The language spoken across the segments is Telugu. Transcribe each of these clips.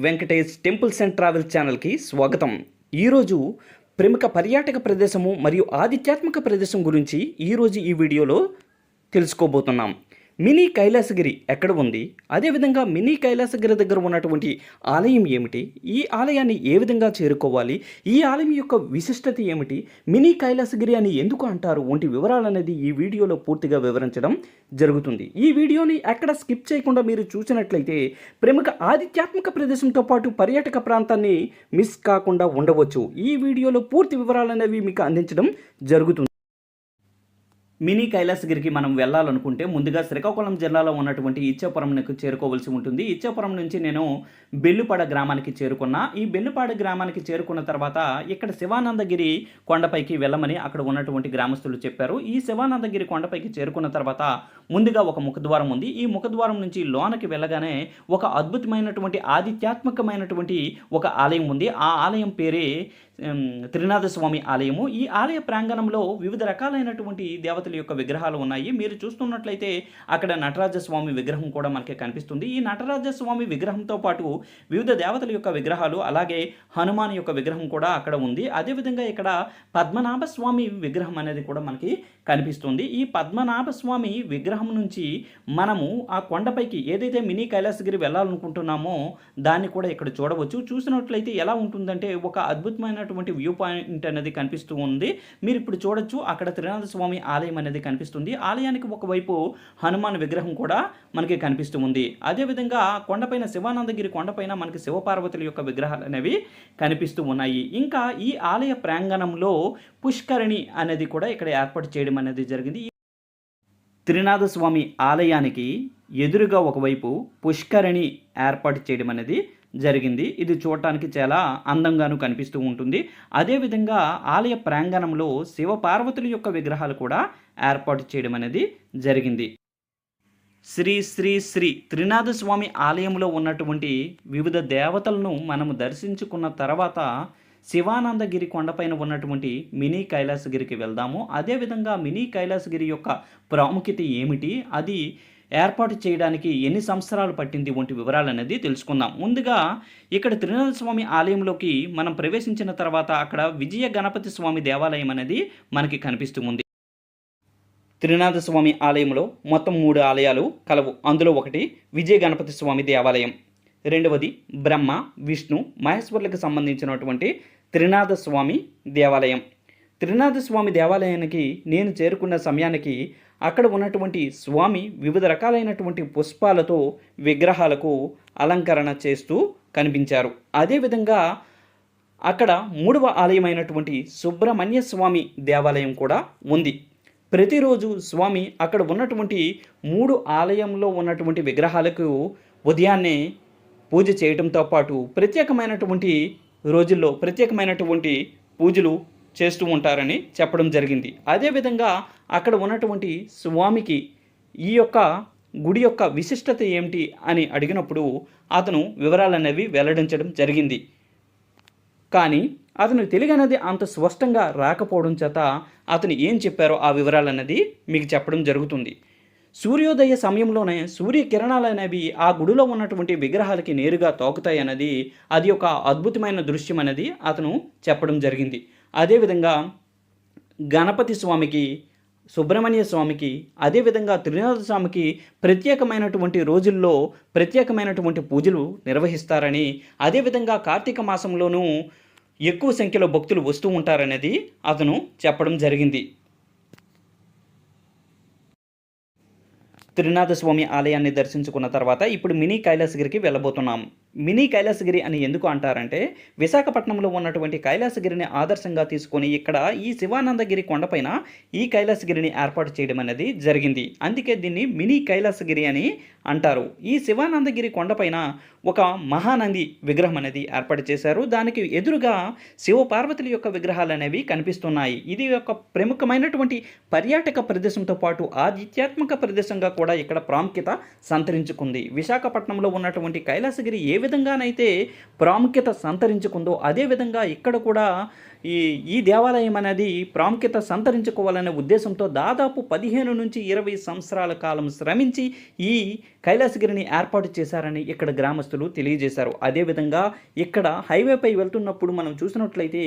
వెంకటేష్ టెంపుల్స్ అండ్ ట్రావెల్ ఛానల్కి స్వాగతం. ఈరోజు ప్రముఖ పర్యాటక ప్రదేశము మరియు ఆధ్యాత్మిక ప్రదేశం గురించి ఈరోజు ఈ వీడియోలో తెలుసుకోబోతున్నాం. మినీ కైలాసగిరి ఎక్కడ ఉంది, అదేవిధంగా మినీ కైలాసగిరి దగ్గర ఉన్నటువంటి ఆలయం ఏమిటి, ఈ ఆలయాన్ని ఏ విధంగా చేరుకోవాలి, ఈ ఆలయం యొక్క విశిష్టత ఏమిటి, మినీ కైలాసగిరి అని ఎందుకు అంటారు వంటి వివరాలు అనేది ఈ వీడియోలో పూర్తిగా వివరించడం జరుగుతుంది. ఈ వీడియోని ఎక్కడ స్కిప్ చేయకుండా మీరు చూసినట్లయితే ప్రముఖ ఆధ్యాత్మిక ప్రదేశంతో పాటు పర్యాటక ప్రాంతాన్ని మిస్ కాకుండా ఉండవచ్చు. ఈ వీడియోలో పూర్తి వివరాలు అనేవి మీకు అందించడం జరుగుతుంది. మినీ కైలాసగిరికి మనం వెళ్ళాలనుకుంటే ముందుగా శ్రీకాకుళం జిల్లాలో ఉన్నటువంటి ఇచ్చాపురంకు చేరుకోవాల్సి ఉంటుంది. ఇచ్చాపురం నుంచి నేను బెల్లుపాడ గ్రామానికి చేరుకున్నా. ఈ బెల్లుపాడ గ్రామానికి చేరుకున్న తర్వాత ఇక్కడ శివానందగిరి కొండపైకి వెళ్ళమని అక్కడ ఉన్నటువంటి గ్రామస్తులు చెప్పారు. ఈ శివానందగిరి కొండపైకి చేరుకున్న తర్వాత ముందుగా ఒక ముఖద్వారం ఉంది. ఈ ముఖద్వారం నుంచి లోనకి వెళ్ళగానే ఒక అద్భుతమైనటువంటి ఆధ్యాత్మికమైనటువంటి ఒక ఆలయం ఉంది. ఆ ఆలయం పేరే త్రినాథ స్వామి ఆలయము. ఈ ఆలయ ప్రాంగణంలో వివిధ రకాలైనటువంటి దేవతల యొక్క విగ్రహాలు ఉన్నాయి. మీరు చూస్తున్నట్లయితే అక్కడ నటరాజస్వామి విగ్రహం కూడా మనకి కనిపిస్తుంది. ఈ నటరాజస్వామి విగ్రహంతో పాటు వివిధ దేవతల యొక్క విగ్రహాలు, అలాగే హనుమాన్ యొక్క విగ్రహం కూడా అక్కడ ఉంది. అదేవిధంగా ఇక్కడ పద్మనాభ స్వామి విగ్రహం అనేది కూడా మనకి కనిపిస్తుంది. ఈ పద్మనాభ స్వామి విగ్రహం నుంచి మనము ఆ కొండపైకి ఏదైతే మినీ కైలాసగిరి వెళ్ళాలనుకుంటున్నామో దాన్ని కూడా ఇక్కడ చూడవచ్చు. చూసినట్లయితే ఎలా ఉంటుందంటే ఒక అద్భుతమైన వ్యూ పాయింట్ అనేది కనిపిస్తూ ఉంది. మీరు ఇప్పుడు చూడొచ్చు, అక్కడ త్రినాథ స్వామి ఆలయం అనేది కనిపిస్తుంది. ఆలయానికి ఒకవైపు హనుమాన్ విగ్రహం కూడా మనకి కనిపిస్తూ ఉంది. అదేవిధంగా కొండపైన శివానందగిరి కొండపైన మనకి శివపార్వతుల యొక్క విగ్రహాలు అనేవి కనిపిస్తూ ఉన్నాయి. ఇంకా ఈ ఆలయ ప్రాంగణంలో పుష్కరిణి అనేది కూడా ఇక్కడ ఏర్పాటు చేయడం అనేది జరిగింది. త్రినాథ స్వామి ఆలయానికి ఎదురుగా ఒకవైపు పుష్కరిణి ఏర్పాటు చేయడం అనేది జరిగింది. ఇది చూడటానికి చాలా అందంగాను కనిపిస్తూ ఉంటుంది. అదేవిధంగా ఆలయ ప్రాంగణంలో శివపార్వతుల యొక్క విగ్రహాలు కూడా ఏర్పాటు చేయడం అనేది జరిగింది. శ్రీ శ్రీ శ్రీ త్రినాథ స్వామి ఆలయంలో ఉన్నటువంటి వివిధ దేవతలను మనము దర్శించుకున్న తర్వాత శివానందగిరి కొండపైన ఉన్నటువంటి మినీ కైలాసగిరికి వెళ్దాము. అదేవిధంగా మినీ కైలాసగిరి యొక్క ప్రాముఖ్యత ఏమిటి, అది ఏర్పాటు చేయడానికి ఎన్ని సంవత్సరాలు పట్టింది వంటి వివరాలు అనేది తెలుసుకుందాం. ముందుగా ఇక్కడ త్రినాథ స్వామి ఆలయంలోకి మనం ప్రవేశించిన తర్వాత అక్కడ విజయ గణపతి స్వామి దేవాలయం అనేది మనకి కనిపిస్తుంది. త్రినాథ స్వామి ఆలయంలో మొత్తం 3 ఆలయాలు కలవు. అందులో ఒకటి విజయ గణపతి స్వామి దేవాలయం, రెండవది బ్రహ్మ విష్ణు మహేశ్వరులకు సంబంధించినటువంటి త్రినాథ స్వామి దేవాలయం. త్రినాథ స్వామి దేవాలయానికి నేను చేరుకున్న సమయానికి అక్కడ ఉన్నటువంటి స్వామి వివిధ రకాలైనటువంటి పుష్పాలతో విగ్రహాలకు అలంకరణ చేస్తూ కనిపించారు. అదేవిధంగా అక్కడ 3వ ఆలయమైనటువంటి సుబ్రహ్మణ్య స్వామి దేవాలయం కూడా ఉంది. ప్రతిరోజు స్వామి అక్కడ ఉన్నటువంటి 3 ఆలయంలో ఉన్నటువంటి విగ్రహాలకు ఉదయాన్నే పూజ చేయడంతో పాటు ప్రత్యేకమైనటువంటి రోజుల్లో ప్రత్యేకమైనటువంటి పూజలు చేస్తూ ఉంటారని చెప్పడం జరిగింది. అదేవిధంగా అక్కడ ఉన్నటువంటి స్వామికి ఈ యొక్క గుడి యొక్క విశిష్టత ఏమిటి అని అడిగినప్పుడు అతను వివరాలనేవి వెల్లడించడం జరిగింది. కానీ అతను తెలుగు అనేది అంత స్పష్టంగా రాకపోవడం చేత అతను ఏం చెప్పారో ఆ వివరాలన్నది మీకు చెప్పడం జరుగుతుంది. సూర్యోదయ సమయంలోనే సూర్యకిరణాలు అనేవి ఆ గుడిలో ఉన్నటువంటి విగ్రహాలకి నేరుగా తాకుతాయి అన్నది అది ఒక అద్భుతమైన దృశ్యం అనేది అతను చెప్పడం జరిగింది. అదేవిధంగా గణపతి స్వామికి, సుబ్రహ్మణ్య స్వామికి, అదేవిధంగా త్రినాథ స్వామికి ప్రత్యేకమైనటువంటి రోజుల్లో ప్రత్యేకమైనటువంటి పూజలు నిర్వహిస్తారని, అదేవిధంగా కార్తీక మాసంలోనూ ఎక్కువ సంఖ్యలో భక్తులు వస్తూ ఉంటారనేది అతను చెప్పడం జరిగింది. త్రినాథ స్వామి ఆలయాన్ని దర్శించుకున్న తర్వాత ఇప్పుడు మినీ కైలాసగిరికి వెళ్ళబోతున్నాం. మినీ కైలాసగిరి అని ఎందుకు అంటారంటే విశాఖపట్నంలో ఉన్నటువంటి కైలాసగిరిని ఆదర్శంగా తీసుకొని ఇక్కడ ఈ శివానందగిరి కొండపైన ఈ కైలాసగిరిని ఏర్పాటు చేయడం అనేది జరిగింది. అందుకే దీన్ని మినీ కైలాసగిరి అని అంటారు. ఈ శివానందగిరి కొండపైన ఒక మహానంది విగ్రహం అనేది ఏర్పాటు చేశారు. దానికి ఎదురుగా శివపార్వతుల యొక్క విగ్రహాలు అనేవి కనిపిస్తున్నాయి. ఇది ఒక ప్రముఖమైనటువంటి పర్యాటక ప్రదేశంతో పాటు ఆధ్యాత్మిక ప్రదేశంగా కూడా ఇక్కడ ప్రాముఖ్యత సంతరించుకుంది. విశాఖపట్నంలో ఉన్నటువంటి కైలాసగిరి ఏ విధంగానైతే ప్రాముఖ్యత సంతరించుకుందో అదేవిధంగా ఇక్కడ కూడా ఈ ఈ దేవాలయం అనేది ప్రాముఖ్యత సంతరించుకోవాలనే ఉద్దేశంతో దాదాపు 15 నుంచి 20 సంవత్సరాల కాలం శ్రమించి ఈ కైలాసగిరిని ఏర్పాటు చేశారని ఇక్కడ గ్రామస్తులు తెలియజేశారు. అదేవిధంగా ఇక్కడ హైవేపై వెళ్తున్నప్పుడు మనం చూసినట్లయితే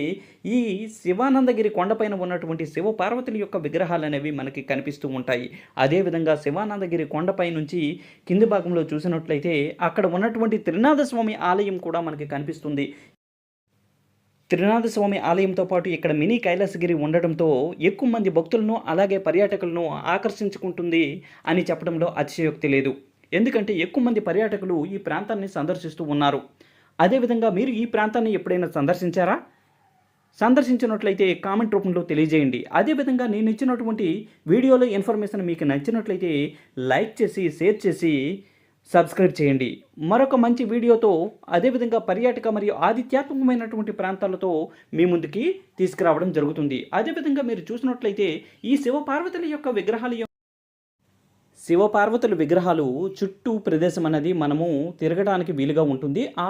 ఈ శివానందగిరి కొండపైన ఉన్నటువంటి శివ పార్వతుల యొక్క విగ్రహాలు అనేవి మనకి కనిపిస్తూ ఉంటాయి. అదేవిధంగా శివానందగిరి కొండపై నుంచి కింది భాగంలో చూసినట్లయితే అక్కడ ఉన్నటువంటి త్రినాథస్వామి ఆలయం కూడా మనకి కనిపిస్తుంది. త్రినాథస్వామి ఆలయంతో పాటు ఇక్కడ మినీ కైలాసగిరి ఉండటంతో ఎక్కువ మంది భక్తులను అలాగే పర్యాటకులను ఆకర్షించుకుంటుంది అని చెప్పడంలో అతిశయోక్తి లేదు. ఎందుకంటే ఎక్కువ మంది పర్యాటకులు ఈ ప్రాంతాన్ని సందర్శిస్తూ ఉన్నారు. అదేవిధంగా మీరు ఈ ప్రాంతాన్ని ఎప్పుడైనా సందర్శించారా? సందర్శించినట్లయితే కామెంట్ రూపంలో తెలియజేయండి. అదేవిధంగా నేను ఇచ్చినటువంటి వీడియోలో ఇన్ఫర్మేషన్ మీకు నచ్చినట్లయితే లైక్ చేసి షేర్ చేసి సబ్స్క్రైబ్ చేయండి. మరొక మంచి వీడియోతో అదేవిధంగా పర్యాటక మరియు ఆధ్యాత్మికమైనటువంటి ప్రాంతాలతో మీ ముందుకి తీసుకురావడం జరుగుతుంది. అదేవిధంగా మీరు చూసినట్లయితే ఈ శివపార్వతుల యొక్క శివపార్వతుల విగ్రహాలు చుట్టూ ప్రదేశం అనేది మనము తిరగడానికి వీలుగా ఉంటుంది. ఆ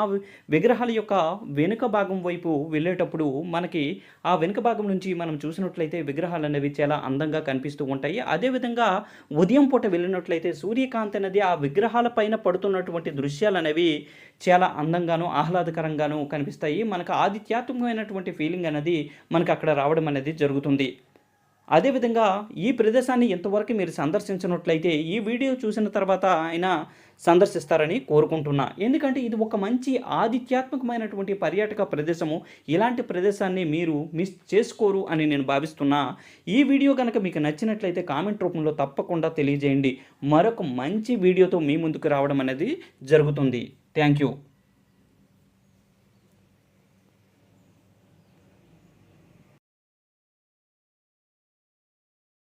విగ్రహాల యొక్క వెనుక భాగం వైపు వెళ్ళేటప్పుడు మనకి ఆ వెనుక భాగం నుంచి మనం చూసినట్లయితే విగ్రహాలు అనేవి చాలా అందంగా కనిపిస్తూ ఉంటాయి. అదేవిధంగా ఉదయం పూట వెళ్ళినట్లయితే సూర్యకాంతి అనేది ఆ విగ్రహాల పైన పడుతున్నటువంటి దృశ్యాలు అనేవి చాలా అందంగాను ఆహ్లాదకరంగాను కనిపిస్తాయి. మనకు ఆధ్యాత్మికమైనటువంటి ఫీలింగ్ అనేది మనకు అక్కడ రావడం అనేది జరుగుతుంది. అదేవిధంగా ఈ ప్రదేశాన్ని ఇంతవరకు మీరు సందర్శించినట్లయితే ఈ వీడియో చూసిన తర్వాత అయినా సందర్శిస్తారని కోరుకుంటున్నా. ఎందుకంటే ఇది ఒక మంచి ఆధ్యాత్మికమైనటువంటి పర్యాటక ప్రదేశము. ఇలాంటి ప్రదేశాన్ని మీరు మిస్ చేసుకోరు అని నేను భావిస్తున్నా. ఈ వీడియో కనుక మీకు నచ్చినట్లయితే కామెంట్ రూపంలో తప్పకుండా తెలియజేయండి. మరొక మంచి వీడియోతో మీ ముందుకు రావడం అనేది జరుగుతుంది. Thank you.